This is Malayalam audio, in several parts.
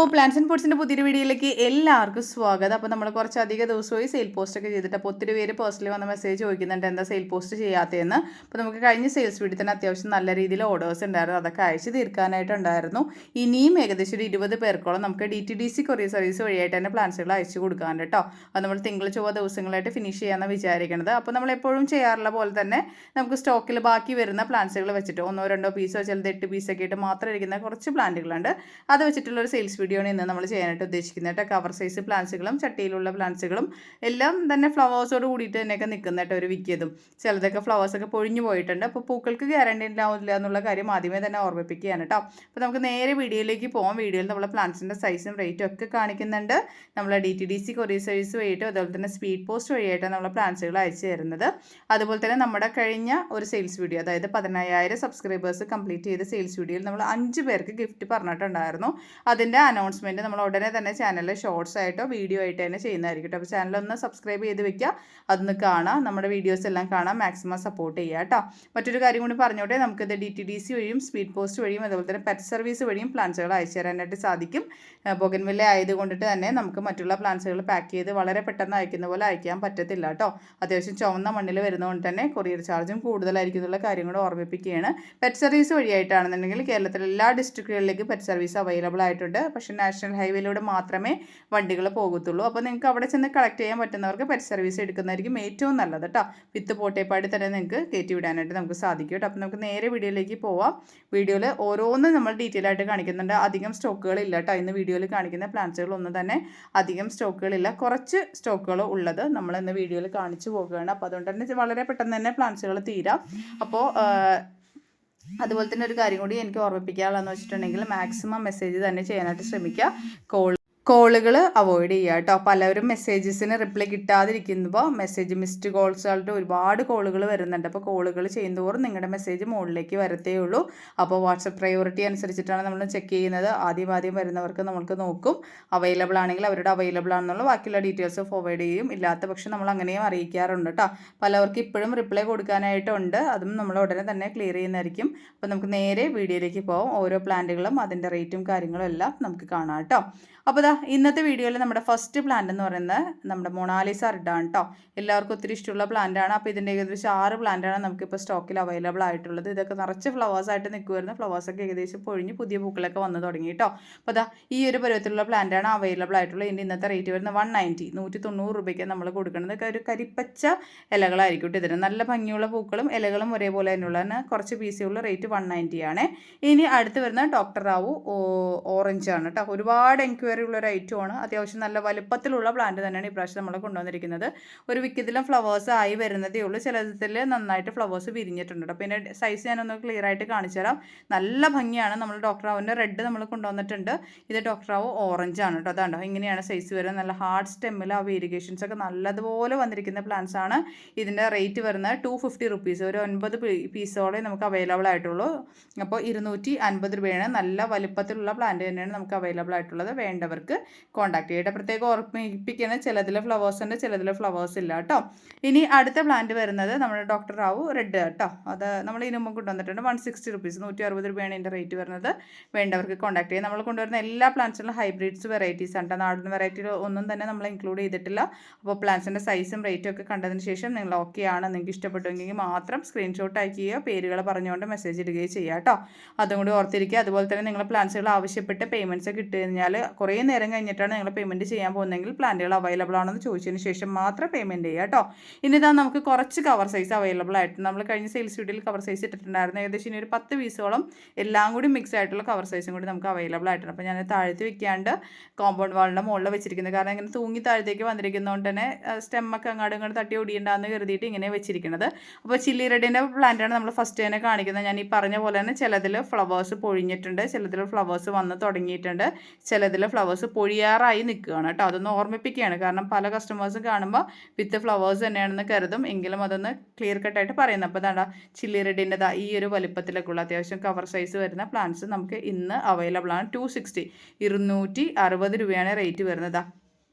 പ്ലാന്റ്സ് ആൻഡ് പോട്ട്സിൻ്റെ പുതിയൊരു വീഡിയോയിലേക്ക് എല്ലാവർക്കും സ്വാഗതം. അപ്പോൾ നമ്മൾ കുറച്ചധികം ദിവസമായി സെയിൽ പോസ്റ്റൊക്കെ ചെയ്തിട്ട് അപ്പോൾ ഒത്തിരി പേര് പേഴ്സണലി വന്ന മെസ്സേജ് ചോദിക്കുന്നുണ്ട് എന്താ സെയിൽ പോസ്റ്റ് ചെയ്യാത്തതെന്ന്. അപ്പോൾ നമുക്ക് കഴിഞ്ഞ സെയിൽസ് വീഡിയോ തന്നെ അത്യാവശ്യം നല്ല രീതിയിൽ ഓർഡേഴ്സ് ഉണ്ടായിരുന്നു, അതൊക്കെ അയച്ച് തീർക്കാനായിട്ടുണ്ടായിരുന്നു. ഇനിയും ഏകദേശം ഒരു 20 പേർക്കോളം നമുക്ക് DTDC കൊറിയർ സർവീസ് വഴിയായിട്ട് തന്നെ പ്ലാന്റ്സുകൾ അയച്ചു കൊടുക്കാറുണ്ട് കേട്ടോ. അത് നമ്മൾ തിങ്കൾ ചൊവ്വ ദിവസങ്ങളായിട്ട് ഫിനിഷ് ചെയ്യാമെന്ന് വിചാരിക്കുന്നത്. അപ്പോൾ നമ്മൾ എപ്പോഴും ചെയ്യാറുള്ള പോലെ തന്നെ നമുക്ക് സ്റ്റോക്കിൽ ബാക്കി വരുന്ന പ്ലാന്റ്സുകൾ വെച്ചിട്ട് 1-2 പീസോ ചിലത് 8 പീസൊക്കെ ആയിട്ട് മാത്രം ഇരിക്കുന്ന കുറച്ച് പ്ലാന്റുകളുണ്ട്. അത് വെച്ചിട്ടുള്ള ഒരു സെയിൽസ് വീഡിയോ ആണ് ഇന്ന് നമ്മൾ ചെയ്യാനായിട്ട് ഉദ്ദേശിക്കുന്നത് കേട്ടോ. കവർ സൈസ് പ്ലാന്റ്സുകളും ചട്ടിയിലുള്ള പ്ലാന്റ്സുകളും എല്ലാം തന്നെ ഫ്ലവേഴ്സോട് കൂടിയിട്ട് തന്നെയൊക്കെ നിൽക്കുന്ന കേട്ടോ. ഒരു വിക്കിയതും ചിലതൊക്കെ ഫ്ലവേഴ്സൊക്കെ പൊഴിഞ്ഞു പോയിട്ടുണ്ട്. അപ്പോൾ പൂക്കൾക്ക് ഗ്യാരണ്ടി ഉണ്ടാവില്ല എന്നുള്ള കാര്യം ആദ്യമേ തന്നെ ഓർമ്മിപ്പിക്കുകയാണ് കേട്ടോ. അപ്പോൾ നമുക്ക് നേരെ വീഡിയോയിലേക്ക് പോകാം. വീഡിയോയിൽ നമ്മൾ പ്ലാന്റ്സിൻ്റെ സൈസും റേറ്റും ഒക്കെ കാണിക്കുന്നുണ്ട്. നമ്മൾ DTDC കൊറിയർ സർവീസ് വഴിയിട്ടും അതുപോലെ തന്നെ സ്പീഡ് പോസ്റ്റ് വഴിയായിട്ടാണ് നമ്മൾ പ്ലാന്റ്സുകൾ അയച്ചു തരുന്നത്. അതുപോലെ തന്നെ നമ്മുടെ കഴിഞ്ഞ ഒരു സെയിൽസ് വീഡിയോ, അതായത് 15,000 സബ്സ്ക്രൈബേഴ്സ് കംപ്ലീറ്റ് ചെയ്ത സെയിൽസ് വീഡിയോയിൽ നമ്മൾ 5 പേർക്ക് ഗിഫ്റ്റ് പറഞ്ഞിട്ടുണ്ടായിരുന്നു. അതിൻ്റെ അനൗൺസ്മെൻറ്റ് നമ്മൾ ഉടനെ തന്നെ ചാനലിൽ ഷോർട്സ് ആയിട്ടോ വീഡിയോ ആയിട്ട് തന്നെ ചെയ്യുന്നതായിരിക്കും. അപ്പോൾ ചാനലൊന്ന് സബ്സ്ക്രൈബ് ചെയ്ത് വെക്കുക, അതൊന്ന് കാണാം, നമ്മുടെ വീഡിയോസ് എല്ലാം കാണാം, മാക്സിമം സപ്പോർട്ട് ചെയ്യുക കേട്ടോ. മറ്റൊരു കാര്യം കൂടി പറഞ്ഞോട്ടെ, നമുക്കിത് DTDC വഴിയും സ്പീഡ് പോസ്റ്റ് വഴിയും അതുപോലെ തന്നെ പെറ്റ് സർവീസ് വഴിയും പ്ലാന്റ്സുകൾ അയച്ചു തരാനായിട്ട് സാധിക്കും. ബൊഗൻവില്ല ആയതുകൊണ്ടിട്ട് തന്നെ നമുക്ക് മറ്റുള്ള പ്ലാന്റ്സുകൾ പാക്ക് ചെയ്ത് വളരെ പെട്ടെന്ന് അയക്കുന്ന പോലെ അയക്കാൻ പറ്റത്തില്ല കേട്ടോ. അത്യാവശ്യം ചുവന്ന മണ്ണിൽ വരുന്നതുകൊണ്ട് തന്നെ കൊറിയർ ചാർജും കൂടുതലായിരിക്കും എന്നുള്ള കാര്യം കൂടെ ഓർമ്മിപ്പിക്കുകയാണ്. പെറ്റ് സർവീസ് വഴിയായിട്ടാണെന്നുണ്ടെങ്കിൽ കേരളത്തിലെ എല്ലാ ഡിസ്ട്രിക്റ്റുകളിലേക്കും പെറ്റ് സർവീസ് അവൈലബിൾ ആയിട്ടുണ്ട്. പക്ഷേ നാഷണൽ ഹൈവേയിലൂടെ മാത്രമേ വണ്ടികൾ പോകത്തുള്ളൂ. അപ്പോൾ നിങ്ങൾക്ക് അവിടെ ചെന്ന് കളക്ട് ചെയ്യാൻ പറ്റുന്നവർക്ക് പെറ്റ് സർവീസ് എടുക്കുന്നതായിരിക്കും ഏറ്റവും നല്ലത് കേട്ടോ. വിത്ത് പോട്ടേപ്പാടി തന്നെ നിങ്ങൾക്ക് കയറ്റി വിടാനായിട്ട് നമുക്ക് സാധിക്കും കേട്ടോ. അപ്പോൾ നമുക്ക് നേരെ വീഡിയോയിലേക്ക് പോവാം. വീഡിയോയിൽ ഓരോന്നും നമ്മൾ ഡീറ്റെയിൽ ആയിട്ട് കാണിക്കുന്നുണ്ട്. അധികം സ്റ്റോക്കുകളില്ല കേട്ടോ. ഇന്ന് വീഡിയോയിൽ കാണിക്കുന്ന പ്ലാന്റ്സുകളൊന്നും തന്നെ അധികം സ്റ്റോക്കുകളില്ല, കുറച്ച് സ്റ്റോക്കുകൾ ഉള്ളത് നമ്മൾ ഇന്ന് വീഡിയോയിൽ കാണിച്ചു പോകുകയാണ്. അപ്പോൾ അതുകൊണ്ട് തന്നെ വളരെ പെട്ടെന്ന് തന്നെ പ്ലാന്റ്സുകൾ തീരാം. അപ്പോൾ അതുപോലെ തന്നെ ഒരു കാര്യം കൂടി എനിക്ക് ഓർമ്മിപ്പിക്കാനുള്ളതെന്ന് വെച്ചിട്ടുണ്ടെങ്കിൽ മാക്സിമം മെസ്സേജ് തന്നെ ചെയ്യാനായിട്ട് ശ്രമിക്കുക. കോളുകൾ അവോയ്ഡ് ചെയ്യുക കേട്ടോ. പലരും മെസ്സേജസിന് റിപ്ലൈ കിട്ടാതിരിക്കുമ്പോൾ മെസ്സേജ് മിസ്ഡ് കോൾസ് ആയിട്ട് ഒരുപാട് കോളുകൾ വരുന്നുണ്ട്. അപ്പോൾ കോളുകൾ ചെയ്യുന്നതോറും നിങ്ങളുടെ മെസ്സേജ് മുകളിലേക്ക് വരത്തേ ഉള്ളൂ. അപ്പോൾ വാട്സപ്പ് പ്രയോറിറ്റി അനുസരിച്ചിട്ടാണ് നമ്മൾ ചെക്ക് ചെയ്യുന്നത്. ആദ്യം വരുന്നവർക്ക് നമ്മൾക്ക് നോക്കും, അവൈലബിൾ ആണെങ്കിൽ അവരുടെ അവൈലബിൾ ആണെന്നുള്ള ബാക്കിയുള്ള ഡീറ്റെയിൽസ് ഫോർവേഡ് ചെയ്യും. ഇല്ലാത്ത പക്ഷം നമ്മൾ അങ്ങനെയും അറിയിക്കാറുണ്ട് കേട്ടോ. പലവർക്ക് ഇപ്പോഴും റിപ്ലൈ കൊടുക്കാനായിട്ടുണ്ട്, അതും നമ്മൾ ഉടനെ തന്നെ ക്ലിയർ ചെയ്യുന്നതായിരിക്കും. അപ്പോൾ നമുക്ക് നേരെ വീഡിയോയിലേക്ക് പോകാം. ഓരോ പ്ലാന്റുകളും അതിൻ്റെ റേറ്റും കാര്യങ്ങളും എല്ലാം നമുക്ക് കാണാം കേട്ടോ. അപ്പോൾ ഇന്നത്തെ വീഡിയോയിൽ നമ്മുടെ ഫസ്റ്റ് പ്ലാന്റ് എന്ന് പറയുന്നത് നമ്മുടെ മൊണാലിസ റെഡാണ് കേട്ടോ. എല്ലാവർക്കും ഒത്തിരി ഇഷ്ടമുള്ള പ്ലാന്റാണ്. അപ്പോൾ ഇതിൻ്റെ ഏകദേശം 6 പ്ലാന്റാണ് നമുക്കിപ്പോൾ സ്റ്റോക്കിൽ അവൈലബിൾ ആയിട്ടുള്ളത്. ഇതൊക്കെ നിറച്ച് ഫ്ലവേഴ്സായിട്ട് നിൽക്കുമായിരുന്നു. ഫ്ലവേഴ്സൊക്കെ ഏകദേശം പൊഴിഞ്ഞ് പുതിയ പൂക്കളൊക്കെ വന്ന് തുടങ്ങി കേട്ടോ. അപ്പോൾ ഈ ഒരു പരുവത്തിലുള്ള പ്ലാന്റാണ് അവൈലബിൾ ആയിട്ടുള്ളത്. ഇതിൻ്റെ ഇന്നത്തെ റേറ്റ് വരുന്നത് 190 രൂപയ്ക്ക് നമ്മൾ കൊടുക്കുന്നത്. ഒരു കരിപ്പച്ച ഇലകളായിരിക്കും കേട്ടോ. ഇതിന് നല്ല ഭംഗിയുള്ള പൂക്കളും ഇലകളും ഒരേപോലെ തന്നെയുള്ള കുറച്ച് പീസുള്ള റേറ്റ് 190 ആണ്. ഇനി അടുത്ത് വരുന്ന ഡോക്ടർ റാവു ഓറഞ്ച് ആണ് കേട്ടോ. ഒരുപാട് എൻക്വയറി ഉള്ളൊരു ഐറ്റമാണ്. അത്യാവശ്യം നല്ല വലുപ്പത്തിലുള്ള പ്ലാന്റ് തന്നെയാണ് ഇപ്രാവശ്യം നമ്മൾ കൊണ്ടുവന്നിരിക്കുന്നത്. ഒരു വിക്കത്തിലും ഫ്ലവേഴ്സ് ആയി വരുന്നതേ ഉള്ളൂ. ചിലതിൽ നന്നായിട്ട് ഫ്ലവേഴ്സ് വിരിഞ്ഞിട്ടുണ്ട്. പിന്നെ സൈസ് ഞാനൊന്ന് ക്ലിയർ ആയിട്ട് കാണിച്ചു തരാം. നല്ല ഭംഗിയാണ്. നമ്മൾ ഡോക്ടർ റാവുവിൻ്റെ റെഡ് നമ്മൾ കൊണ്ടുവന്നിട്ടുണ്ട്. ഇത് ഡോക്ടർ റാവു ഓറഞ്ച് ആണ് കേട്ടോ. അതാണ്ടോ ഇങ്ങനെയാണ് സൈസ് വരുന്നത്. നല്ല ഹാർഡ് സ്റ്റെമ്മിൽ ആ വേരിയേഷൻസ് ഒക്കെ നല്ലതുപോലെ വന്നിരിക്കുന്ന പ്ലാന്റ്സ് ആണ്. ഇതിൻ്റെ റേറ്റ് വരുന്നത് 250 റുപ്പീസ്. ഒരു 9 പീസോടെ നമുക്ക് അവൈലബിൾ ആയിട്ടുള്ളൂ. അപ്പോൾ 250 രൂപയാണ്. നല്ല വലുപ്പത്തിലുള്ള പ്ലാന്റ് തന്നെയാണ് നമുക്ക് അവൈലബിൾ ആയിട്ടുള്ളത്. വേണ്ടവർക്ക് കോൺടാക്ട് ചെയ്യട്ടെ. പ്രത്യേകം ഓർമ്മിപ്പിക്കുന്നത് ചിലതിൽ ഫ്ലവേഴ്സ് ഉണ്ട്, ചിലതിൽ ഫ്ലവേഴ്സ് ഇല്ല കേട്ടോ. ഇനി അടുത്ത പ്ലാന്റ് വരുന്നത് നമ്മുടെ ഡോക്ടർ റാവു റെഡ് കേട്ടോ. അത് നമ്മൾ ഇതിന് മുമ്പ് കൊണ്ടുവന്നിട്ടുണ്ട്. 160 റുപ്പീസ്, 160 രൂപയാണ് ഇതിൻ്റെ റേറ്റ് വരുന്നത്. വേണ്ടവർക്ക് കോൺടാക്ട് ചെയ്യാം. നമ്മൾ കൊണ്ടുവരുന്ന എല്ലാ പ്ലാന്റ്സിലും ഹൈബ്രിഡ്സ് വെറൈറ്റീസ് ആണ്. നാടൻ വെറൈറ്റിയിൽ ഒന്നും തന്നെ നമ്മൾ ഇൻക്ലൂഡ് ചെയ്തിട്ടില്ല. അപ്പോൾ പ്ലാന്റ്സിൻ്റെ സൈസും റേറ്റും ഒക്കെ കണ്ടതിന് ശേഷം നിങ്ങൾ ഓക്കെ ആണ്, നിങ്ങൾക്ക് ഇഷ്ടപ്പെട്ടുവെങ്കിൽ മാത്രം സ്ക്രീൻഷോട്ട് അയക്കുകയോ പേരുകൾ പറഞ്ഞുകൊണ്ട് മെസ്സേജ് ഇടുകയോ ചെയ്യുക കേട്ടോ. അതും കൂടി ഓർത്തിരിക്കുക. അതുപോലെ തന്നെ നിങ്ങൾ പ്ലാന്റ്സുകൾ ആവശ്യപ്പെട്ട് പേയ്മെൻറ്റ്സ് കിട്ടി കഴിഞ്ഞാൽ കുറേ നേരം കഴിഞ്ഞിട്ടാണ് നിങ്ങൾ പേയ്മെൻറ്റ് ചെയ്യാൻ പോകുന്നതെങ്കിൽ പ്ലാന്റുകൾ അവൈലബിൾ ആണെന്ന് ചോദിച്ചതിന് ശേഷം മാത്രം പേയ്മെൻറ്റ് ചെയ്യുക കേട്ടോ. ഇനി ഇതാ നമുക്ക് കുറച്ച് കവർ സൈസ് അവൈലബിൾ ആയിട്ട് നമ്മൾ കഴിഞ്ഞ സെയിൽസ് വീഡിയോയിൽ കവർ സൈസ് ഇട്ടിട്ടുണ്ടായിരുന്നു. ഏകദേശം ഇനി ഒരു 10 പീസോളം എല്ലാം കൂടി മിക്സ് ആയിട്ടുള്ള കവർ സൈസും കൂടി നമുക്ക് അവൈലബിൾ ആയിട്ടുണ്ട്. അപ്പോൾ ഞാൻ താഴ്ത്തി വെക്കാണ്ട് കോമ്പൗണ്ട് വാളിൻ്റെ മുകളിൽ വെച്ചിരിക്കുന്നത്. കാരണം ഇങ്ങനെ തൂങ്ങി താഴത്തേക്ക് വന്നിരിക്കുന്നതുകൊണ്ട് തന്നെ സ്റ്റെമ്മൊക്കെ അങ്ങോട്ടും ഇങ്ങോട്ട് തട്ടി ഒടിയുണ്ടാന്ന് കരുതിയിട്ട് ഇങ്ങനെ വെച്ചിരിക്കുന്നത്. അപ്പോൾ ചില്ലി റെഡിൻ്റെ പ്ലാന്റാണ് നമ്മൾ ഫസ്റ്റ് തന്നെ കാണിക്കുന്നത്. ഞാൻ ഈ പറഞ്ഞ പോലെ തന്നെ ചിലതിൽ ഫ്ലവേഴ്സ് പൊഴിഞ്ഞിട്ടുണ്ട്, ചിലതിൽ ഫ്ലവേഴ്സ് വന്ന് തുടങ്ങിയിട്ടുണ്ട്, ചിലതിൽ ഫ്ലവേഴ്സ് പൊഴിയാറായി നിൽക്കുകയാണ് കേട്ടോ. അതൊന്ന് ഓർമ്മിപ്പിക്കുകയാണ്. കാരണം പല കസ്റ്റമേഴ്സും കാണുമ്പോൾ വിത്ത് ഫ്ലവേഴ്സ് തന്നെയാണെന്ന് കരുതും, എങ്കിലും അതൊന്ന് ക്ലിയർ കട്ടായിട്ട് പറയുന്നത്. അപ്പോൾ അതാ ചില്ലി റെഡിൻ്റെ ഈ ഒരു വലിപ്പത്തിലേക്കുള്ള അത്യാവശ്യം കവർ സൈസ് വരുന്ന പ്ലാന്റ്സ് നമുക്ക് ഇന്ന് അവൈലബിൾ ആണ്. 260 രൂപയാണ് റേറ്റ് വരുന്നത്.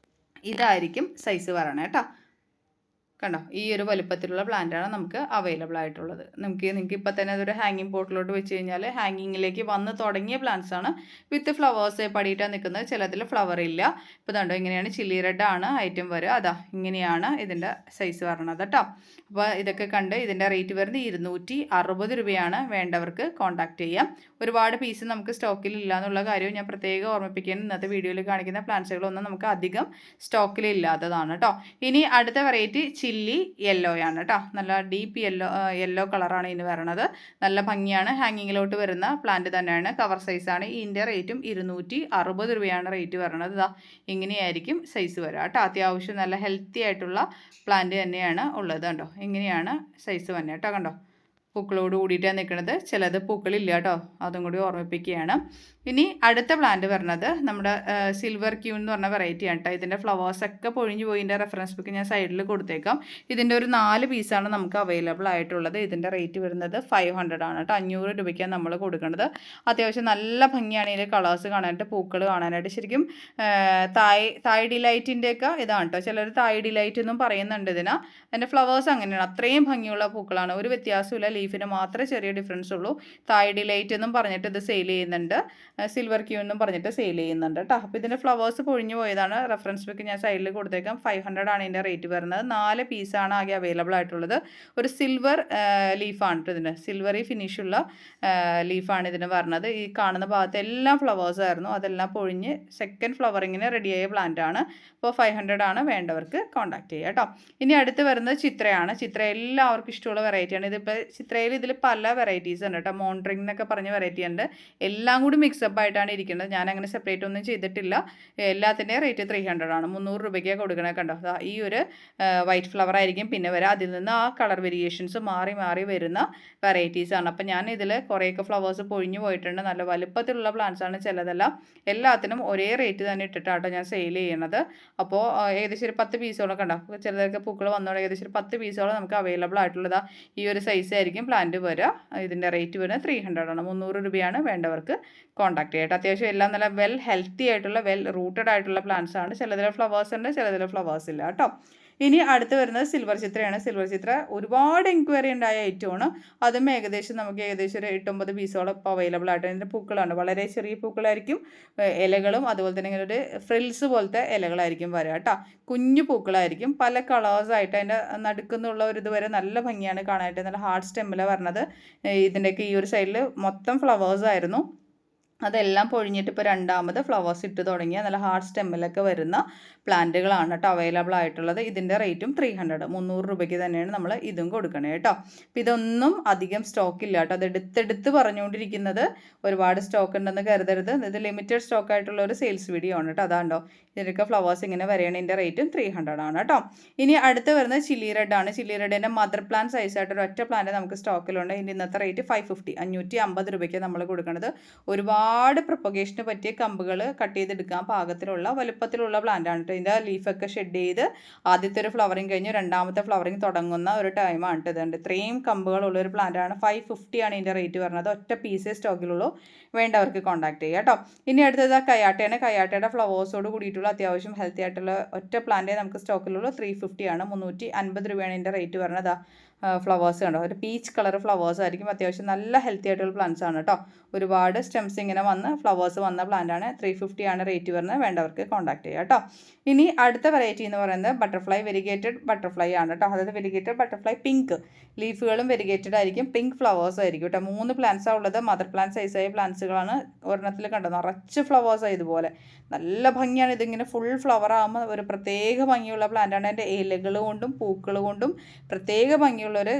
ഇതായിരിക്കും സൈസ് പറയണേ കേട്ടോ. കണ്ടോ ഈ ഒരു വലുപ്പത്തിലുള്ള പ്ലാന്റാണ് നമുക്ക് അവൈലബിൾ ആയിട്ടുള്ളത്. നിങ്ങൾക്ക് ഇപ്പം തന്നെ അതൊരു ഹാങ്ങിങ് പോട്ടിലോട്ട് വെച്ച് കഴിഞ്ഞാൽ ഹാങ്ങിങ്ങിലേക്ക് വന്ന് തുടങ്ങിയ പ്ലാന്റ്സ് ആണ്. വിത്ത് ഫ്ലവേഴ്സ് പടിയിട്ടാണ് നിൽക്കുന്നത്. ചിലതിൽ ഫ്ലവർ ഇല്ല. ഇപ്പോൾ കണ്ടോ ഇങ്ങനെയാണ് ചില്ലി റെഡ് ആണ് ഐറ്റം വരിക. അതാ ഇങ്ങനെയാണ് ഇതിൻ്റെ സൈസ് വരണത് കേട്ടോ. അപ്പോൾ ഇതൊക്കെ കണ്ട് ഇതിൻ്റെ റേറ്റ് വരുന്നത് 260 രൂപയാണ്. വേണ്ടവർക്ക് കോൺടാക്ട് ചെയ്യാം. ഒരുപാട് പീസ് നമുക്ക് സ്റ്റോക്കിൽ ഇല്ല എന്നുള്ള കാര്യവും ഞാൻ പ്രത്യേകം ഓർമ്മിപ്പിക്കാൻ ഇന്നത്തെ വീഡിയോയിൽ കാണിക്കുന്ന പ്ലാന്റ്സുകളൊന്നും നമുക്ക് അധികം സ്റ്റോക്കിൽ ഇല്ലാത്തതാണ് കേട്ടോ. ഇനി അടുത്ത വെറൈറ്റി ചില്ലി യെല്ലോ ആണ് കേട്ടോ. നല്ല ഡീപ്പ് യെല്ലോ കളറാണ് ഇതിന് വരണത്. നല്ല ഭംഗിയാണ്. ഹാങ്ങിങ്ങിലോട്ട് വരുന്ന പ്ലാന്റ് തന്നെയാണ്. കവർ സൈസാണ്. ഇതിൻ്റെ റേറ്റും 260 രൂപയാണ് റേറ്റ് വരണത്. ഇതാ ഇങ്ങനെയായിരിക്കും സൈസ് വരിക കേട്ടോ. അത്യാവശ്യം നല്ല ഹെൽത്തി ആയിട്ടുള്ള പ്ലാന്റ് തന്നെയാണ് ഉള്ളത് കണ്ടോ. ഇങ്ങനെയാണ് സൈസ് തന്നെ കേട്ടോ. കണ്ടോ പൂക്കളോട് കൂടിയിട്ടാണ് നിൽക്കുന്നത്. ചിലത് പൂക്കളില്ല കേട്ടോ. അതും കൂടി ഓർമ്മിപ്പിക്കുകയാണ്. ഇനി അടുത്ത പ്ലാന്റ് വരുന്നത് നമ്മുടെ സിൽവർ ക്യൂൺ എന്ന് പറഞ്ഞ വെറൈറ്റി ആണ് കേട്ടോ. ഇതിൻ്റെ ഫ്ലവേഴ്സൊക്കെ പൊഴിഞ്ഞു പോയി. ഇതിൻ്റെ റെഫറൻസ് ബുക്ക് ഞാൻ സൈഡിൽ കൊടുത്തേക്കാം. ഇതിൻ്റെ ഒരു 4 പീസാണ് നമുക്ക് അവൈലബിൾ ആയിട്ടുള്ളത്. ഇതിൻ്റെ റേറ്റ് വരുന്നത് 500 ആണ് കേട്ടോ. 500 രൂപയ്ക്കാണ് നമ്മൾ കൊടുക്കുന്നത്. അത്യാവശ്യം നല്ല ഭംഗിയാണ് ഇതിൻ്റെ കളേഴ്സ് കാണാനായിട്ട്, പൂക്കൾ കാണാനായിട്ട്. ശരിക്കും തായ് ഡിലൈറ്റിൻ്റെയൊക്കെ ഇതാണ് കേട്ടോ. ചിലർ തായ് ഡിലൈറ്റ് എന്നും പറയുന്നുണ്ട് ഇതിന്. അതിൻ്റെ ഫ്ലവേഴ്സ് അങ്ങനെയാണ്. അത്രയും ഭംഗിയുള്ള പൂക്കളാണ്. ഒരു വ്യത്യാസമില്ല. ലീഫിന് മാത്രമേ ചെറിയ ഡിഫറൻസ് ഉള്ളൂ. തായ് ഡിലൈറ്റ് എന്നും പറഞ്ഞിട്ട് ഇത് സെയിൽ ചെയ്യുന്നുണ്ട്. സിൽവർ ക്യൂ എന്നും പറഞ്ഞിട്ട് സെയിൽ ചെയ്യുന്നുണ്ട് കേട്ടോ. അപ്പോൾ ഇതിൻ്റെ ഫ്ലവേഴ്സ് പൊഴിഞ്ഞു പോയതാണ്. റെഫറൻസ് ബുക്ക് ഞാൻ സൈഡിൽ കൊടുത്തേക്കാം. 500 ആണ് ഇതിൻ്റെ റേറ്റ് വരുന്നത്. 4 പീസാണ് ആകെ അവൈലബിൾ ആയിട്ടുള്ളത്. ഒരു സിൽവർ ലീഫാണ് കേട്ടോ. ഇതിന് സിൽവറി ഫിനിഷുള്ള ലീഫാണ് ഇതിന് വരുന്നത്. ഈ കാണുന്ന ഭാഗത്ത് എല്ലാം ഫ്ലവേഴ്സ് ആയിരുന്നു. അതെല്ലാം പൊഴിഞ്ഞ് സെക്കൻഡ് ഫ്ലവറിങ്ങിന് റെഡിയായ പ്ലാന്റ് ആണ്. അപ്പോൾ 500 ആണ്. വേണ്ടവർക്ക് കോൺടാക്ട് ചെയ്യുക കേട്ടോ. ഇനി അടുത്ത് വരുന്നത് ചിത്രയാണ്. ചിത്ര എല്ലാവർക്കും ഇഷ്ടമുള്ള വെറൈറ്റിയാണ്. ഇതിപ്പോൾ ചിത്രയിൽ ഇതിൽ പല വെറൈറ്റീസ് ഉണ്ട് കേട്ടോ. മോൺട്രിങ് എന്നൊക്കെ പറഞ്ഞ വെറൈറ്റി ഉണ്ട്. എല്ലാം കൂടി മിക്സപ്പ് ആയിട്ടാണ് ഇരിക്കുന്നത്. ഞാൻ അങ്ങനെ സെപ്പറേറ്റ് ഒന്നും ചെയ്തിട്ടില്ല. എല്ലാത്തിൻ്റെയും റേറ്റ് 300 ആണ്. 300 രൂപയ്ക്കാണ് കൊടുക്കണേ കണ്ടോ. ഈ ഒരു വൈറ്റ് ഫ്ലവർ ആയിരിക്കും പിന്നെ വരാം. അതിൽ നിന്ന് ആ കളർ വേരിയേഷൻസ് മാറി മാറി വരുന്ന വെറൈറ്റീസാണ്. അപ്പം ഞാൻ ഇതിൽ കുറേയൊക്കെ ഫ്ലവേഴ്സ് പൊഴിഞ്ഞു പോയിട്ടുണ്ട്. നല്ല വലുപ്പത്തിലുള്ള പ്ലാന്റ്സ് ആണ് ചിലതെല്ലാം. എല്ലാത്തിനും ഒരേ റേറ്റ് തന്നെ ഇട്ടിട്ടാട്ടോ ഞാൻ സെയിൽ ചെയ്യണത്. അപ്പോൾ ഏകദേശം ഒരു 10 പീസോളം കണ്ടോ. ചിലതൊക്കെ പൂക്കൾ വന്നോടെ ഏകദേശം ഒരു 10 പീസോളം നമുക്ക് അവൈലബിൾ ആയിട്ടുള്ളതാ. ഈ ഒരു സൈസ് ആയിരിക്കും പ്ലാന്റ് വരിക. ഇതിൻ്റെ റേറ്റ് വരുന്നത് 300 ആണ്. 300 രൂപയാണ്. വേണ്ടവർക്ക് കോൺടാക്ട് ചെയ്യട്ടെ. അത്യാവശ്യം എല്ലാം നല്ല വെൽ ഹെൽത്തി ആയിട്ടുള്ള വെൽ റൂട്ടഡ് ആയിട്ടുള്ള പ്ലാന്റ്സ് ആണ്. ചിലതിൽ ഫ്ലവേഴ്സ് ഉണ്ട്, ചിലതിൽ ഫ്ലവേഴ്സ് ഇല്ല കേട്ടോ. ഇനി അടുത്ത് വരുന്നത് സിൽവർ ചിത്രയാണ്. സിൽവർ ചിത്ര ഒരുപാട് എൻക്വയറി ഉണ്ടായ ഐറ്റമാണ്. അതും ഏകദേശം ഒരു 8-9 പീസോളം ഇപ്പോൾ അവൈലബിൾ ആയിട്ട്. ഇതിൻ്റെ പൂക്കളാണ് വളരെ ചെറിയ പൂക്കളായിരിക്കും. ഇലകളും അതുപോലെ തന്നെ ഇങ്ങനെ ഒരു ഫ്രിൽസ് പോലത്തെ ഇലകളായിരിക്കും വരിക കേട്ടോ. കുഞ്ഞു പൂക്കളായിരിക്കും. പല കളേഴ്സായിട്ട് അതിൻ്റെ നടുക്കുന്നുള്ള ഒരു ഇതുവരെ നല്ല ഭംഗിയാണ് കാണാനായിട്ട്. നല്ല ഹാർഡ് സ്റ്റെമ്മിലാണ് വരണത്. ഇതിൻ്റെയൊക്കെ ഈ ഒരു സൈഡിൽ മൊത്തം ഫ്ലവേഴ്സ് ആയിരുന്നു. അതെല്ലാം പൊഴിഞ്ഞിട്ട് ഇപ്പോൾ രണ്ടാമത് ഫ്ലവേഴ്സ് ഇട്ട് തുടങ്ങിയ നല്ല ഹാർഡ് സ്റ്റെമ്മിലൊക്കെ വരുന്ന പ്ലാന്റുകളാണ് കേട്ടോ അവൈലബിൾ ആയിട്ടുള്ളത്. ഇതിൻ്റെ റേറ്റും 300. 300 രൂപയ്ക്ക് തന്നെയാണ് നമ്മൾ ഇതും കൊടുക്കണേ കേട്ടോ. അപ്പോൾ ഇതൊന്നും അധികം സ്റ്റോക്ക് ഇല്ല കേട്ടോ. അത് എടുത്തെടുത്ത് പറഞ്ഞുകൊണ്ടിരിക്കുന്നത് ഒരുപാട് സ്റ്റോക്ക് ഉണ്ടെന്ന് കരുതരുത്. ഇത് ലിമിറ്റഡ് സ്റ്റോക്ക് ആയിട്ടുള്ള ഒരു സെയിൽസ് വീഡിയോ ആണ് കേട്ടോ. അതാണ്ടോ ഇതിനൊക്കെ ഫ്ലവേഴ്സ് ഇങ്ങനെ വരികയാണെങ്കിൽ റേറ്റും 300 ആണ് കേട്ടോ. ഇനി അടുത്ത് വരുന്നത് ചില്ലി റെഡ് ആണ്. ചില്ലി റെഡിൻ്റെ മദർ പ്ലാന്റ് സൈസായിട്ട് ഒരു ഒറ്റ പ്ലാന്റ് നമുക്ക് സ്റ്റോക്കിലുണ്ട്. ഇതിൻ്റെ ഇന്നത്തെ റേറ്റ് 550, 550 രൂപയ്ക്ക് നമ്മൾ കൊടുക്കുന്നത്. ഒരുപാട് പ്രൊപ്പഗേഷന് പറ്റിയ കമ്പുകൾ കട്ട് ചെയ്തെടുക്കാൻ പാകത്തിലുള്ള വലുപ്പത്തിലുള്ള പ്ലാന്റ് ആണ് കേട്ടോ. ഇതിൻ്റെ ലീഫൊക്കെ ഷെഡ് ചെയ്ത് ആദ്യത്തെ ഒരു ഫ്ലവറിങ് കഴിഞ്ഞ് രണ്ടാമത്തെ ഫ്ലവറിങ് തുടങ്ങുന്ന ഒരു ടൈമാണ് കേട്ടോ. ഇതുണ്ട് ഇത്രയും കമ്പുകളുള്ള ഒരു പ്ലാന്റ് ആണ്. 550 ആണ് ഇതിൻ്റെ റേറ്റ് വരുന്നത്. ഒറ്റ പീസേ സ്റ്റോക്കിലുള്ളൂ. വേണ്ടവർക്ക് കോൺടാക്ട് ചെയ്യുക കേട്ടോ. ഇനി അടുത്തത് കയാട്ടയാണ്. കയാട്ടയുടെ ഫ്ലവേഴ്സോട് കൂടിയിട്ടുള്ള അത്യാവശ്യം ഹെൽത്തി ആയിട്ടുള്ള ഒറ്റ പ്ലാന്റേ നമുക്ക് സ്റ്റോക്കിലുള്ളൂ. 350 ആണ്. 350 രൂപയാണ് ഇതിൻ്റെ റേറ്റ് വരുന്നത്. ഫ്ലവേഴ്സ് കണ്ടോ. ഒരു പീച്ച് കളർ ഫ്ലവേഴ്സ് ആയിരിക്കും. അത്യാവശ്യം നല്ല ഹെൽത്തി ആയിട്ടുള്ള പ്ലാന്റ്സ് ആണ് കേട്ടോ. ഒരുപാട് സ്റ്റെംസ് ഇങ്ങനെ വന്ന് ഫ്ലവേഴ്സ് വന്ന പ്ലാന്റ് ആണ്. 350 ആണ് റേറ്റ് വരുന്നത്. വേണ്ടവർക്ക് കോൺടാക്ട് ചെയ്യുക കേട്ടോ. ഇനി അടുത്ത വെറൈറ്റി എന്ന് പറയുന്നത് ബട്ടർഫ്ലൈ, വെരിഗേറ്റഡ് ബട്ടർഫ്ലൈ ആണ് കേട്ടോ. അതായത് വെരിഗേറ്റഡ് ബട്ടർഫ്ലൈ പിങ്ക് ലീഫുകളും വെരിഗേറ്റഡ് ആയിരിക്കും. പിങ്ക് ഫ്ലവേഴ്സും ആയിരിക്കും കേട്ടോ. 3 പ്ലാന്റ്സാണ് ഉള്ളത്. മദർ പ്ലാന്റ് സൈസായ പ്ലാന്റ്സുകളാണ്. ഒരെണ്ണത്തിൽ കണ്ടോ നിറച്ച് ഫ്ലവേഴ്സാണ് ഇതുപോലെ. നല്ല ഭംഗിയാണ്. ഇതിങ്ങനെ ഫുൾ ഫ്ലവർ ആകുമ്പോൾ ഒരു പ്രത്യേക ഭംഗിയുള്ള പ്ലാന്റാണ്. അതിൻ്റെ ഇലകൾ കൊണ്ടും പൂക്കൾ കൊണ്ടും പ്രത്യേക ഭംഗിയുള്ളൊരു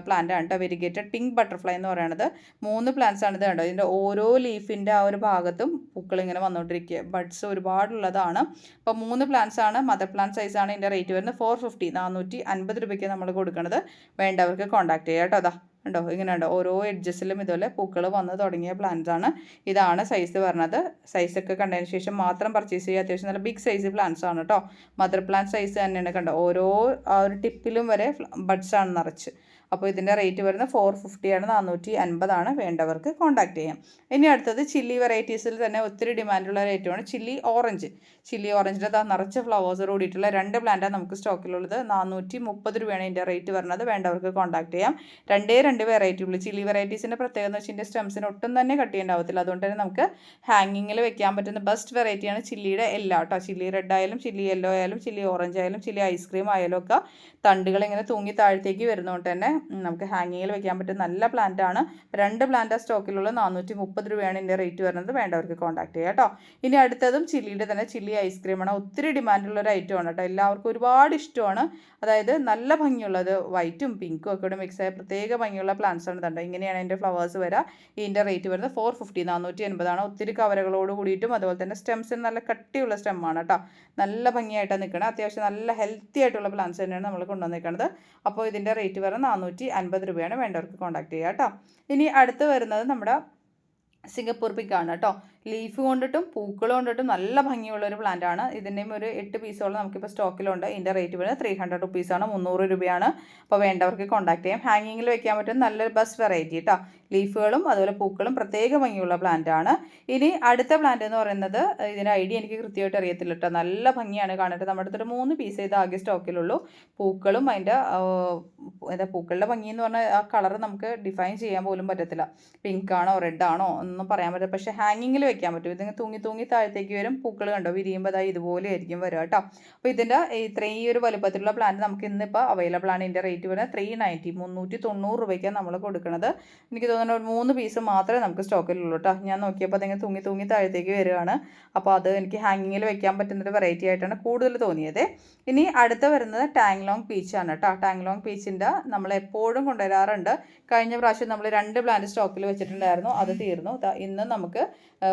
പ്ലാന്റാണ് കേട്ടോ വെരിഗേറ്റഡ് പിങ്ക് ബട്ടർഫ്ലൈ എന്ന് പറയുന്നത്. 3 പ്ലാന്റ്സ് ആണ് ഇത് കണ്ടോ. ഇതിൻ്റെ ഓരോ ലീഫിൻ്റെ ആ ഒരു ഭാഗത്തും പൂക്കൾ ഇങ്ങനെ വന്നുകൊണ്ടിരിക്കുക. ബഡ്സ് ഒരുപാടുള്ളതാണ്. അപ്പോൾ 3 പ്ലാന്റ്സ് ആണ്. മദർ പ്ലാന്റ് സൈസാണ്. ഇതിൻ്റെ റേറ്റ് വരുന്നത് 450, 450 രൂപയ്ക്ക് നമ്മൾ കൊടുക്കുന്നത്. വേണ്ടവർക്ക് കോൺടാക്ട് ചെയ്യുക കേട്ടോ. അതാ ഉണ്ടോ ഇങ്ങനെ ഉണ്ടോ ഓരോ എഡ്ജസിലും ഇതുപോലെ പൂക്കൾ വന്ന് തുടങ്ങിയ പ്ലാന്റ്സ് ആണ്. ഇതാണ് സൈസ് പറഞ്ഞത്. സൈസൊക്കെ കണ്ടതിന് ശേഷം മാത്രം പർച്ചേസ് ചെയ്യുക. അത്യാവശ്യം നല്ല ബിഗ് സൈസ് പ്ലാന്റ്സ് ആണ് കേട്ടോ. മദർ പ്ലാന്റ് സൈസ് തന്നെയാണ് കണ്ടോ. ഓരോ ആ ഒരു ടിപ്പിലും വരെ ബഡ്സ് ആണ് നിറച്ച്. അപ്പോൾ ഇതിൻ്റെ റേറ്റ് വരുന്നത് 450 ആണ്, 450 വേണ്ടവർക്ക് കോൺടാക്ട് ചെയ്യാം. ഇനി അടുത്തത് ചില്ലി വെറൈറ്റീസിൽ തന്നെ ഒത്തിരി ഡിമാൻഡുള്ള ഒരു ഐറ്റമാണ് ചില്ലി ഓറഞ്ച്. ചില്ലി ഓറഞ്ചിൻ്റെ നിറച്ച് ഫ്ലവേഴ്സ് കൂടിയിട്ടുള്ള 2 പ്ലാന്റാണ് നമുക്ക് സ്റ്റോക്കിലുള്ളത്. 430 രൂപയാണ് ഇതിൻ്റെ റേറ്റ് വരുന്നത്. വേണ്ടവർക്ക് കോൺടാക്ട് ചെയ്യാം. 2 വെറൈറ്റി ഉള്ളൂ. ചില്ലി വെറൈറ്റീസിൻ്റെ പ്രത്യേകത എന്ന് വെച്ചാൽ ഇതിൻ്റെ സ്റ്റെംസിന് ഒട്ടും തന്നെ കട്ട് ചെയ്യേണ്ടാവത്തില്ല. അതുകൊണ്ട് തന്നെ നമുക്ക് ഹാങ്ങിങ്ങിൽ വെക്കാൻ പറ്റുന്ന ബെസ്റ്റ് വെറൈറ്റിയാണ് ചില്ലിയുടെ എല്ലാ കേട്ടോ. ചില്ലി റെഡ് ആയാലും ചില്ലി യെല്ലോ ആയാലും ചില്ലി ഓറഞ്ച് ആയാലും ചില്ലി ഐസ്ക്രീം ആയാലും ഒക്കെ തണ്ടുകൾ ഇങ്ങനെ തൂങ്ങി താഴത്തേക്ക് വരുന്നതുകൊണ്ട് തന്നെ നമുക്ക് ഹാങ്ങിങ്ങിൽ വെക്കാൻ പറ്റുന്ന നല്ല പ്ലാന്റാണ്. 2 പ്ലാന്റ് സ്റ്റോക്കിലുള്ള 430 രൂപയാണ് ഇതിൻ്റെ റേറ്റ് വരുന്നത്. വേണ്ടവർക്ക് കോൺടാക്ട് ചെയ്യാം കേട്ടോ. ഇനി അടുത്തതും ചില്ലിയുടെ തന്നെ ചില്ലി ഐസ്ക്രീമാണ്. ഒത്തിരി ഡിമാൻഡുള്ള ഒരു ഐറ്റമാണ് കേട്ടോ. എല്ലാവർക്കും ഒരുപാട് ഇഷ്ടമാണ്. അതായത് നല്ല ഭംഗിയുള്ളത് വൈറ്റും പിങ്കും ഒക്കെ കൂടെ മിക്സ് ആയ പ്രത്യേക ഭംഗിയുള്ള പ്ലാന്റ്സ് ആണ് കണ്ടോ. ഇങ്ങനെയാണ് അതിൻ്റെ ഫ്ലവേഴ്സ് വരിക. ഇതിൻ്റെ റേറ്റ് വരുന്നത് 450 480. ഒത്തിരി കവറുകളോട് കൂടിയിട്ടും അതുപോലെ തന്നെ സ്റ്റെംസിന് നല്ല കട്ടിയുള്ള സ്റ്റെമ്മാണ് കേട്ടോ. നല്ല ഭംഗിയായിട്ടാണ് നിൽക്കുന്നത്. അത്യാവശ്യം നല്ല ഹെൽത്തി ആയിട്ടുള്ള പ്ലാന്റ്സ് തന്നെയാണ് നമ്മൾ കൊണ്ടുവന്നിരിക്കുന്നത്. അപ്പോൾ ഇതിൻ്റെ റേറ്റ് വരുന്നത് 450 രൂപയാണ്. വേണ്ടവർക്ക് കോൺടാക്ട് ചെയ്യാം കേട്ടോ. ഇനി അടുത്ത് വരുന്നത് നമ്മുടെ സിംഗപ്പൂർ പിക്കാണ് കേട്ടോ. ലീഫ് കൊണ്ടിട്ടും പൂക്കൾ കൊണ്ടിട്ടും നല്ല ഭംഗിയുള്ള ഒരു പ്ലാന്റ് ആണ്. ഇതിൻ്റെയും ഒരു 8 പീസോളം നമുക്കിപ്പോൾ സ്റ്റോക്കിലുണ്ട്. ഇതിൻ്റെ റേറ്റ് വരുന്നത് 300 റുപ്പീസാണ്, 300 രൂപയാണ്. അപ്പോൾ വേണ്ടവർക്ക് കോൺടാക്ട് ചെയ്യാം. ഹാങ്ങിങ്ങിൽ വെക്കാൻ പറ്റുന്ന നല്ലൊരു ബെസ്റ്റ് വെറൈറ്റി കേട്ടോ. ലീഫുകളും അതുപോലെ പൂക്കളും പ്രത്യേക ഭംഗിയുള്ള പ്ലാന്റ് ആണ്. ഇനി അടുത്ത പ്ലാന്റ് എന്ന് പറയുന്നത് ഇതിൻ്റെ ഐഡിയ എനിക്ക് കൃത്യമായിട്ട് അറിയത്തില്ല കേട്ടോ. നല്ല ഭംഗിയാണ് കാണാനായിട്ട്. നമ്മുടെ അടുത്തൊരു 3 പീസ് ഇത് ആകെ സ്റ്റോക്കിലുള്ളൂ. പൂക്കളും അതിൻ്റെ എന്താ പൂക്കളുടെ ഭംഗി എന്ന് പറഞ്ഞാൽ ആ കളർ നമുക്ക് ഡിഫൈൻ ചെയ്യാൻ പോലും പറ്റത്തില്ല. പിങ്ക് ആണോ റെഡ് ആണോ ഒന്നും പറയാൻ പറ്റില്ല. പക്ഷേ ഹാങ്ങിങ്ങിൽ വെക്കാൻ പറ്റും. ഇതിങ്ങനെ തൂങ്ങി തൂങ്ങി താഴത്തേക്ക് വരും. പൂക്കൾ കണ്ടോ വിരിയുമ്പോൾ അതായത് ഇതുപോലെ ആയിരിക്കും വരിക കേട്ടോ. അപ്പോൾ ഇതിൻ്റെ ഇത്രയും ഈ ഒരു വലുപ്പത്തിലുള്ള പ്ലാന്റ് നമുക്ക് ഇന്നിപ്പോൾ അവൈലബിൾ ആണ്. ഇതിൻ്റെ റേറ്റ് വരുന്നത് 390 390 രൂപയ്ക്കാണ് നമ്മൾ കൊടുക്കുന്നത്. എനിക്ക് തോന്നുന്നു ഒരു 3 പീസ് മാത്രമേ നമുക്ക് സ്റ്റോക്കിലുള്ളൂ കേട്ടോ. ഞാൻ നോക്കിയപ്പോൾ അതിങ്ങനെ തൂങ്ങി തൂങ്ങി താഴത്തേക്ക് വരികയാണ്. അപ്പോൾ അത് എനിക്ക് ഹാങ്ങിങ്ങിൽ വെക്കാൻ പറ്റുന്നൊരു വെറൈറ്റി ആയിട്ടാണ് കൂടുതൽ തോന്നിയത്. ഇനി അടുത്ത വരുന്നത് ടാങ്ലോങ് പീച്ചാണ് കേട്ടോ. ടാങ്ലോങ് പീച്ചിൻ്റെ നമ്മൾ എപ്പോഴും കൊണ്ടുവരാറുണ്ട്. കഴിഞ്ഞ പ്രാവശ്യം നമ്മൾ 2 പ്ലാന്റ് സ്റ്റോക്കിൽ വെച്ചിട്ടുണ്ടായിരുന്നു. അത് തീർന്നു. ഇന്ന് നമുക്ക്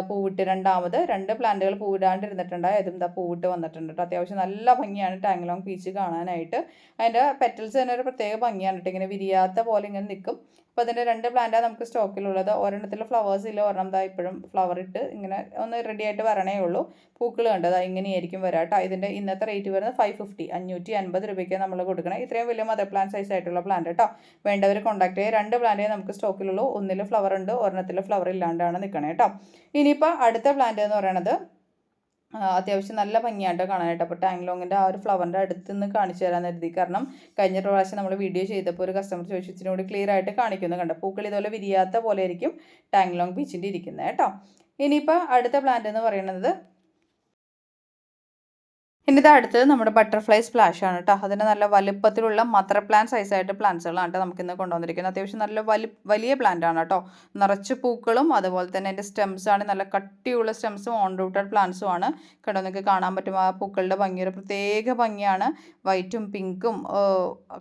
പൂവിട്ട് 2 പ്ലാന്റുകൾ പൂവിടാണ്ടിരുന്നിട്ടുണ്ടായി. അതും പൂവിട്ട് വന്നിട്ടുണ്ട് കേട്ടോ. അത്യാവശ്യം നല്ല ഭംഗിയാണ് ടാങ്ലോങ് പീച്ച് കാണാനായിട്ട്. അതിൻ്റെ പെറ്റൽസ് തന്നെ ഒരു പ്രത്യേക ഭംഗിയാണ് കേട്ടോ. ഇങ്ങനെ വിരിയാത്ത പോലെ ഇങ്ങനെ നിൽക്കും. അപ്പോൾ അതിൻ്റെ 2 പ്ലാന്റാണ് നമുക്ക് സ്റ്റോക്കിലുള്ളത്. ഒരെണ്ണത്തിൽ ഫ്ലവേഴ്സ് ഇല്ല, ഒരെണ്ണം ഇപ്പോഴും ഫ്ലവർ ഇട്ട് ഇങ്ങനെ ഒന്ന് റെഡി ആയിട്ട് വരണേ ഉള്ളൂ. പൂക്കൾ കണ്ടത് ഇങ്ങനെയായിരിക്കും വരാം കേട്ടോ. ഇതിൻ്റെ ഇന്നത്തെ റേറ്റ് വരുന്നത് 550 550 രൂപയ്ക്കാണ് നമ്മൾ കൊടുക്കണം. ഇത്രയും വലിയ മദർ പ്ലാന്റ് സൈസ് ആയിട്ടുള്ള പ്ലാന്റ് കേട്ടോ. വേണ്ടവർ കോൺടാക്ട് ചെയ്യുക. 2 പ്ലാന്റേ നമുക്ക് സ്റ്റോക്കിലുള്ളൂ. ഒന്നിൽ ഫ്ലവർ ഉണ്ട്, ഒരെണ്ണത്തിൽ ഫ്ലവർ ഇല്ലാണ്ടാണ് നിൽക്കണേ കേട്ടോ. ഇനിയിപ്പോൾ അടുത്ത പ്ലാന്റ് എന്ന് പറയുന്നത് അത്യാവശ്യം നല്ല ഭംഗിയായിട്ട് കാണാനായിട്ട്. അപ്പോൾ ടാങ്ലോങ്ങിൻ്റെ ആ ഒരു ഫ്ലവറിൻ്റെ അടുത്ത് നിന്ന് കാണിച്ചു തരാൻ കരുതി. കാരണം കഴിഞ്ഞ പ്രാവശ്യം നമ്മൾ വീഡിയോ ചെയ്തപ്പോൾ ഒരു കസ്റ്റമർ ചോദിച്ചു ഇച്ചിരി കൂടി ക്ലിയർ ആയിട്ട് കാണിക്കുന്നത് കണ്ടോ. പൂക്കൾ ഇതുപോലെ വിരിയാത്ത പോലെ ആയിരിക്കും ടാങ്ലോങ് പീച്ചിൻ്റെ ഇരിക്കുന്നത് കേട്ടോ. ഇനിയിപ്പോൾ അടുത്ത പ്ലാന്റ് എന്ന് പറയുന്നത് ഇനി ഇത് അടുത്തത് നമ്മുടെ ബട്ടർഫ്ലൈ സ്പ്ലാഷ് ആണ് കേട്ടോ. അതിന് നല്ല വലുപ്പത്തിലുള്ള മദർ പ്ലാന്റ് സൈസായിട്ട് പ്ലാന്റ്സുകളാണ് കേട്ടോ നമുക്കിന്ന് കൊണ്ടുവന്നിരിക്കുന്നത്. അത്യാവശ്യം നല്ല വലിയ പ്ലാന്റ് ആണ് കേട്ടോ. നിറച്ച് പൂക്കളും അതുപോലെ തന്നെ അതിൻ്റെ സ്റ്റെംസ് ആണ് നല്ല കട്ടിയുള്ള സ്റ്റെംസും ഓൺ റൂട്ടഡ് പ്ലാന്റ്സും ആണ് കേട്ടോ. നിങ്ങൾക്ക് കാണാൻ പറ്റും ആ പൂക്കളുടെ ഭംഗി ഒരു പ്രത്യേക ഭംഗിയാണ്. വൈറ്റും പിങ്കും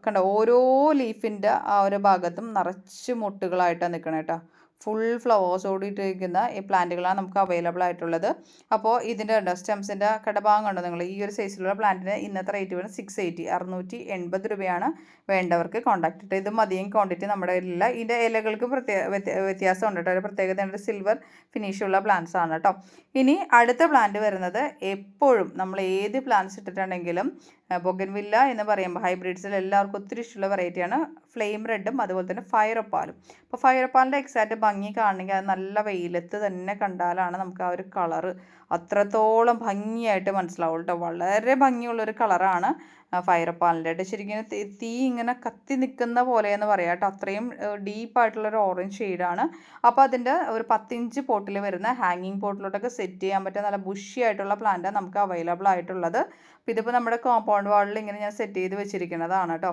കണ്ടോ. ഓരോ ലീഫിൻ്റെ ആ ഒരു ഭാഗത്തും നിറച്ച് മുട്ടുകളായിട്ടാണ് നിൽക്കണം കേട്ടോ. ഫുൾ ഫ്ലവേഴ്സോടിട്ടിരിക്കുന്ന ഈ പ്ലാന്റുകളാണ് നമുക്ക് അവൈലബിൾ ആയിട്ടുള്ളത്. അപ്പോൾ ഇതിൻ്റെ സ്റ്റെംസിൻ്റെ കടഭാഗം കണ്ടോ നിങ്ങൾ. ഈ ഒരു സൈസിലുള്ള പ്ലാന്റിന് ഇന്നത്തെ റേറ്റ് വരുന്നത് 680 680 രൂപയാണ്. വേണ്ടവർക്ക് കോൺടാക്ട് ചെയ്ത് ഇതും അധികം ക്വാണ്ടിറ്റി നമ്മുടെ കയ്യിലില്ല. ഇതിൻ്റെ ഇലകൾക്ക് വ്യത്യാസം ഉണ്ട് കേട്ടോ. ഒരു പ്രത്യേകതയുണ്ട്. സിൽവർ ഫിനിഷുള്ള പ്ലാന്റ്സ് ആണ് കേട്ടോ. ഇനി അടുത്ത പ്ലാന്റ് വരുന്നത് എപ്പോഴും നമ്മൾ ഏത് പ്ലാന്റ്സ് ഇട്ടിട്ടുണ്ടെങ്കിലും ബൊഗൻവില്ല എന്ന് പറയുമ്പോൾ ഹൈബ്രിഡ്സിൽ എല്ലാവർക്കും ഒത്തിരി ഇഷ്ടമുള്ള വെറൈറ്റിയാണ് ഫ്ലെയിം റെഡും അതുപോലെ തന്നെ ഫയർ ഒപ്പാലും. അപ്പോൾ ഫയർ ഒപ്പാലിൻ്റെ എക്സാക്റ്റ് ഭംഗി കാണണമെങ്കിൽ അത് നല്ല വെയിലത്ത് തന്നെ കണ്ടാലാണ് നമുക്ക് ആ ഒരു കളറ് അത്രത്തോളം ഭംഗിയായിട്ട് മനസ്സിലാവും കേട്ടോ. വളരെ ഭംഗിയുള്ളൊരു കളറാണ് ഫയർ ഒപ്പാലിൻ്റെ. ശരിക്കും തീ ഇങ്ങനെ കത്തി നിൽക്കുന്ന പോലെ എന്ന് പറയാം കേട്ടോ. അത്രയും ഡീപ്പായിട്ടുള്ളൊരു ഓറഞ്ച് ഷെയ്ഡാണ്. അപ്പോൾ അതിൻ്റെ ഒരു 10 ഇഞ്ച് പോട്ടിൽ വരുന്ന ഹാങ്ങിങ് പോട്ടിലോട്ടൊക്കെ സെറ്റ് ചെയ്യാൻ പറ്റിയ നല്ല ബുഷി ആയിട്ടുള്ള പ്ലാന്റാണ് നമുക്ക് അവൈലബിൾ ആയിട്ടുള്ളത്. അപ്പോൾ ഇതിപ്പോൾ നമ്മുടെ കോമ്പൗണ്ട് വാളിൽ ഇങ്ങനെ ഞാൻ സെറ്റ് ചെയ്ത് വെച്ചിരിക്കുന്നതാണ് കേട്ടോ.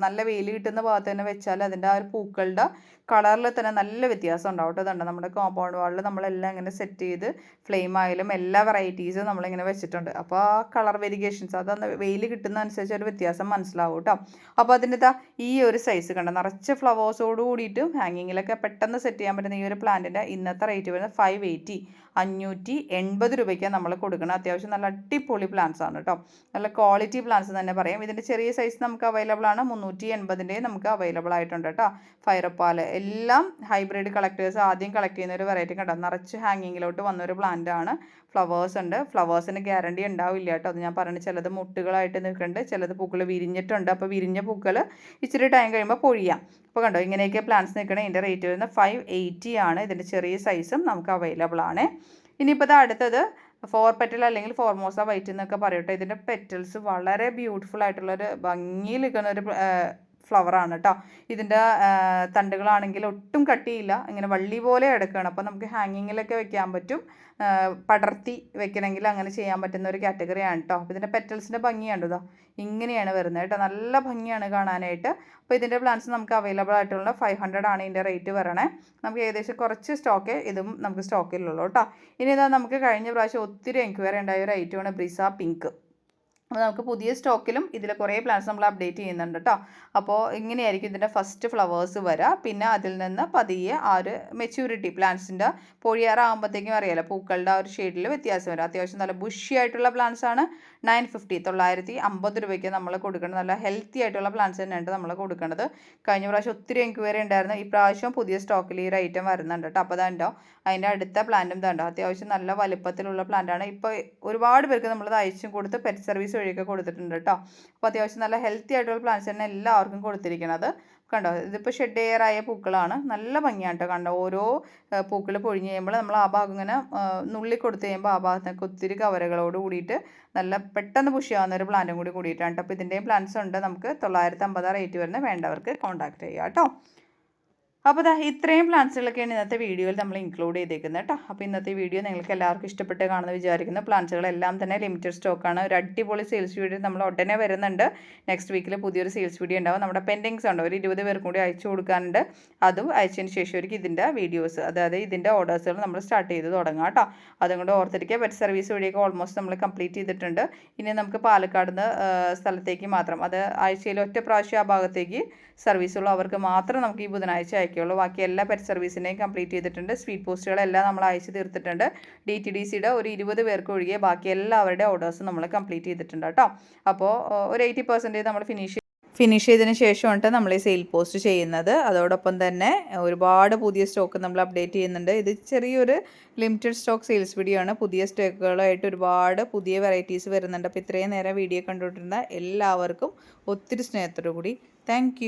നല്ല വെയിൽ കിട്ടുന്ന ഭാഗത്ത് തന്നെ വെച്ചാൽ അതിൻ്റെ ആ ഒരു പൂക്കളുടെ കളറിൽ തന്നെ നല്ല വ്യത്യാസം ഉണ്ടാവും കേട്ടോ. അതുകൊണ്ട് നമ്മുടെ കോമ്പൗണ്ട് വാളിൽ നമ്മളെല്ലാം ഇങ്ങനെ സെറ്റ് ചെയ്ത് ഫ്ലെയിം ആയാലും എല്ലാ വെറൈറ്റീസും നമ്മളിങ്ങനെ വെച്ചിട്ടുണ്ട്. അപ്പോൾ ആ കളർ വേരിയേഷൻസ് അതൊന്ന് വെയിൽ കിട്ടുന്ന അനുസരിച്ച് ഒരു വ്യത്യാസം മനസ്സിലാവും കേട്ടോ. അപ്പോൾ അതിൻ്റെ ഈ ഒരു സൈസ് കണ്ട നിറച്ച് ഫ്ലവേഴ്സോട് കൂടിയിട്ട് ഹാങ്ങിങ്ങിലൊക്കെ പെട്ടെന്ന് സെറ്റ് ചെയ്യാൻ പറ്റുന്ന ഈ ഒരു പ്ലാന്റിൻ്റെ ഇന്നത്തെ റേറ്റ് വരുന്നത് 580 580 രൂപയ്ക്കാണ് നമ്മൾ കൊടുക്കുന്നത്. അത്യാവശ്യം നല്ല അടിപൊളി പ്ലാന്റ്സ് ആണ് കേട്ടോ. നല്ല ക്വാളിറ്റി പ്ലാന്റ്സ് തന്നെ പറയാം. ഇതിൻ്റെ ചെറിയ സൈസ് നമുക്ക് അവൈലബിൾ ആണ്. 380 നമുക്ക് അവൈലബിൾ ആയിട്ടുണ്ട് കേട്ടോ. ഫയർപാൽ എല്ലാം ഹൈബ്രിഡ് കളക്ടേഴ്സ് ആദ്യം കളക്ട് ചെയ്യുന്ന ഒരു വെറൈറ്റി കണ്ടോ. നിറച്ച് ഹാങ്ങിങ്ങിലോട്ട് വന്നൊരു പ്ലാന്റ് ആണ്. ഫ്ലവേഴ്സ് ഉണ്ട്. ഫ്ലവേഴ്സിന് ഗ്യാരണ്ടി ഉണ്ടാവില്ല കേട്ടോ. അത് ഞാൻ പറഞ്ഞു, ചിലത് മുട്ടുകളായിട്ട് നിൽക്കുന്നുണ്ട്, ചിലത് പൂക്കൾ വിരിഞ്ഞിട്ടുണ്ട്. അപ്പോൾ വിരിഞ്ഞ പൂക്കൾ ഇച്ചിരി ടൈം കഴിയുമ്പോൾ പൊഴിയാം. അപ്പോൾ കണ്ടോ, ഇങ്ങനെയൊക്കെ പ്ലാന്റ്സ് നിൽക്കണേ. ഇതിൻ്റെ റേറ്റ് വരുന്നത് 580 ആണ്. ഇതിൻ്റെ ചെറിയ സൈസും നമുക്ക് അവൈലബിൾ ആണ്. ഇനിയിപ്പോൾ ഇത് അടുത്തത് 4 പെറ്റൽ അല്ലെങ്കിൽ ഫോർമോസ വൈറ്റ് എന്നൊക്കെ പറയട്ടെ. ഇതിൻ്റെ പെറ്റൽസ് വളരെ ബ്യൂട്ടിഫുൾ ആയിട്ടുള്ളൊരു ഭംഗിയിൽ നിൽക്കുന്ന ഒരു ഫ്ലവറാണ് കേട്ടോ. ഇതിൻ്റെ തണ്ടുകളാണെങ്കിൽ ഒട്ടും കട്ടിയില്ല, ഇങ്ങനെ വള്ളി പോലെ എടുക്കുകയാണ്. അപ്പോൾ നമുക്ക് ഹാങ്ങിങ്ങിലൊക്കെ വെക്കാൻ പറ്റും, പടർത്തി വെക്കണമെങ്കിൽ അങ്ങനെ ചെയ്യാൻ പറ്റുന്ന ഒരു കാറ്റഗറിയാണ് കേട്ടോ. അപ്പോൾ ഇതിൻ്റെ പെറ്റൽസിൻ്റെ ഭംഗിയാണ് ഇതാ ഇങ്ങനെയാണ് വരുന്നത് കേട്ടോ. നല്ല ഭംഗിയാണ് കാണാനായിട്ട്. അപ്പോൾ ഇതിൻ്റെ പ്ലാന്റ്സ് നമുക്ക് അവൈലബിൾ ആയിട്ടുള്ള 500 ആണ് ഇതിൻ്റെ റേറ്റ് വരണേ. നമുക്ക് ഏകദേശം കുറച്ച് സ്റ്റോക്കേ ഇതും നമുക്ക് സ്റ്റോക്കിലുള്ളൂ കേട്ടോ. ഇനി ഇതാ നമുക്ക് കഴിഞ്ഞ പ്രാവശ്യം ഒത്തിരി എൻക്വയറി ഉണ്ടായ ഒരു ഐറ്റമാണ് ബ്രിസ പിങ്ക്. അപ്പോൾ നമുക്ക് പുതിയ സ്റ്റോക്കിലും ഇതിൽ കുറേ പ്ലാന്റ്സ് നമ്മൾ അപ്ഡേറ്റ് ചെയ്യുന്നുണ്ട് കേട്ടോ. അപ്പോൾ ഇങ്ങനെയായിരിക്കും ഇതിൻ്റെ ഫസ്റ്റ് ഫ്ലവേഴ്സ് വരിക. പിന്നെ അതിൽ നിന്ന് പതിയെ ആ ഒരു മെച്യൂരിറ്റി പ്ലാന്റ്സിൻ്റെ പൊഴിയാറാകുമ്പോഴത്തേക്കും അറിയാലോ പൂക്കളുടെ ആ ഒരു ഷെയ്ഡിൽ വ്യത്യാസം വരും. അത്യാവശ്യം നല്ല ബുഷി ആയിട്ടുള്ള പ്ലാന്റ്സ് ആണ് 950 950 രൂപയ്ക്ക് നമ്മൾ കൊടുക്കുന്നത്. നല്ല ഹെൽത്തി ആയിട്ടുള്ള പ്ലാന്റ്സ് തന്നെയാണ് നമ്മൾ കൊടുക്കുന്നത്. കഴിഞ്ഞ പ്രാവശ്യം ഒത്തിരി എൻക്വയറി ഉണ്ടായിരുന്നു. ഈ പ്രാവശ്യം പുതിയ സ്റ്റോക്കിൽ ഈ ഒരു ഐറ്റം വരുന്നുണ്ട് കേട്ടോ. അപ്പോൾ അതുണ്ടോ അതിൻ്റെ അടുത്ത പ്ലാന്റും ഇതുണ്ടോ അത്യാവശ്യം നല്ല വലുപ്പത്തിലുള്ള പ്ലാന്റാണ്. ഇപ്പോൾ ഒരുപാട് പേർക്ക് നമ്മളത് അയച്ചും കൊടുത്ത് പെറ്റ് സർവീസ് വഴിയൊക്കെ കൊടുത്തിട്ടുണ്ട് കേട്ടോ. അപ്പോൾ അത്യാവശ്യം നല്ല ഹെൽത്തി ആയിട്ടുള്ള പ്ലാന്റ്സ് തന്നെ എല്ലാവർക്കും കൊടുത്തിരിക്കുന്നത്. കണ്ടോ, ഇതിപ്പോൾ ഷെഡ് എയറായ പൂക്കളാണ്. നല്ല ഭംഗിയാണ് കേട്ടോ. കണ്ടോ, ഓരോ പൂക്കൾ പൊഴിഞ്ഞ് കഴിയുമ്പോൾ നമ്മൾ ആ ഭാഗം ഇങ്ങനെ നുള്ളി കൊടുത്തു കഴിയുമ്പോൾ ആ ഭാഗത്തൊക്കെ ഒത്തിരി കവറുകളോട് കൂടിയിട്ട് നല്ല പെട്ടെന്ന് പുഷിയാവുന്ന ഒരു പ്ലാന്റും കൂടി കൂടിയിട്ടാണ് കേട്ടോ. അപ്പോൾ ഇതിൻ്റെയും പ്ലാന്റ്സ് ഉണ്ട്. നമുക്ക് 950 റേറ്റ് വരുന്ന വേണ്ടവർക്ക് കോൺടാക്ട് ചെയ്യാം കേട്ടോ. അപ്പോൾ ഇത്രയും പ്ലാന്റ്സുകളൊക്കെയാണ് ഇന്നത്തെ വീഡിയോയിൽ നമ്മൾ ഇൻക്ലൂഡ് ചെയ്തേക്കുന്നത് കേട്ടോ. അപ്പോൾ ഇന്നത്തെ വീഡിയോ നിങ്ങൾക്ക് എല്ലാവർക്കും ഇഷ്ടപ്പെട്ട് കാണുമെന്ന് വിചാരിക്കുന്നു. പ്ലാന്റ്സുകളെല്ലാം തന്നെ ലിമിറ്റഡ് സ്റ്റോക്കാണ്. ഒരു അടിപൊളി സെയിൽസ് വീഡിയോ നമ്മൾ ഉടനെ വരുന്നുണ്ട്. നെക്സ്റ്റ് വീക്കിൽ പുതിയൊരു സെയിൽസ് വീഡിയോ ഉണ്ടാവും. നമ്മുടെ പെൻഡിങ്സ് ഉണ്ട്, ഒരു 20 പേർക്കും കൂടി അയച്ചു കൊടുക്കാനുണ്ട്. അതും അയച്ചതിന് ശേഷമായിരിക്കും ഇതിൻ്റെ വീഡിയോസ്, അതായത് ഇതിൻ്റെ ഓർഡേഴ്സുകൾ നമ്മൾ സ്റ്റാർട്ട് ചെയ്ത് തുടങ്ങാം കേട്ടോ. അതും കൊണ്ട് ഓർത്തിരിക്കുക. പെറ്റ് സർവീസ് വഴിയൊക്കെ ഓൾമോസ്റ്റ് നമ്മൾ കംപ്ലീറ്റ് ചെയ്തിട്ടുണ്ട്. ഇനി നമുക്ക് പാലക്കാട് നിന്ന് സ്ഥലത്തേക്ക് മാത്രം, അത് ആഴ്ചയിൽ ഒറ്റ പ്രാവശ്യം ആ ഭാഗത്തേക്ക് സർവീസുള്ള അവർക്ക് മാത്രം നമുക്ക് ഈ ബുധനാഴ്ച അയക്കുള്ളൂ. ബാക്കി എല്ലാ പെറ്റ് സർവീസിനെയും കംപ്ലീറ്റ് ചെയ്തിട്ടുണ്ട്. സ്പീഡ് പോസ്റ്റുകളെല്ലാം നമ്മൾ അയച്ചു തീർത്തിട്ടുണ്ട്. DTDCയുടെ ഒരു 20 പേർക്ക് ഒഴികെ ബാക്കി എല്ലാവരുടെ ഓർഡേഴ്സും നമ്മൾ കംപ്ലീറ്റ് ചെയ്തിട്ടുണ്ട് കേട്ടോ. അപ്പോൾ ഒരു 80% നമ്മൾ ഫിനിഷ് ചെയ്തതിന് ശേഷമാണ് നമ്മൾ ഈ സെയിൽ പോസ്റ്റ് ചെയ്യുന്നത്. അതോടൊപ്പം തന്നെ ഒരുപാട് പുതിയ സ്റ്റോക്ക് നമ്മൾ അപ്ഡേറ്റ് ചെയ്യുന്നുണ്ട്. ഇത് ചെറിയൊരു ലിമിറ്റഡ് സ്റ്റോക്ക് സെയിൽസ് വീഡിയോ ആണ്. പുതിയ സ്റ്റോക്കുകളായിട്ട് ഒരുപാട് പുതിയ വെറൈറ്റീസ് വരുന്നുണ്ട്. അപ്പോൾ ഇത്രയും നേരം വീഡിയോ കണ്ടുകൊണ്ടിരുന്ന എല്ലാവർക്കും ഒത്തിരി സ്നേഹത്തോടു കൂടി താങ്ക്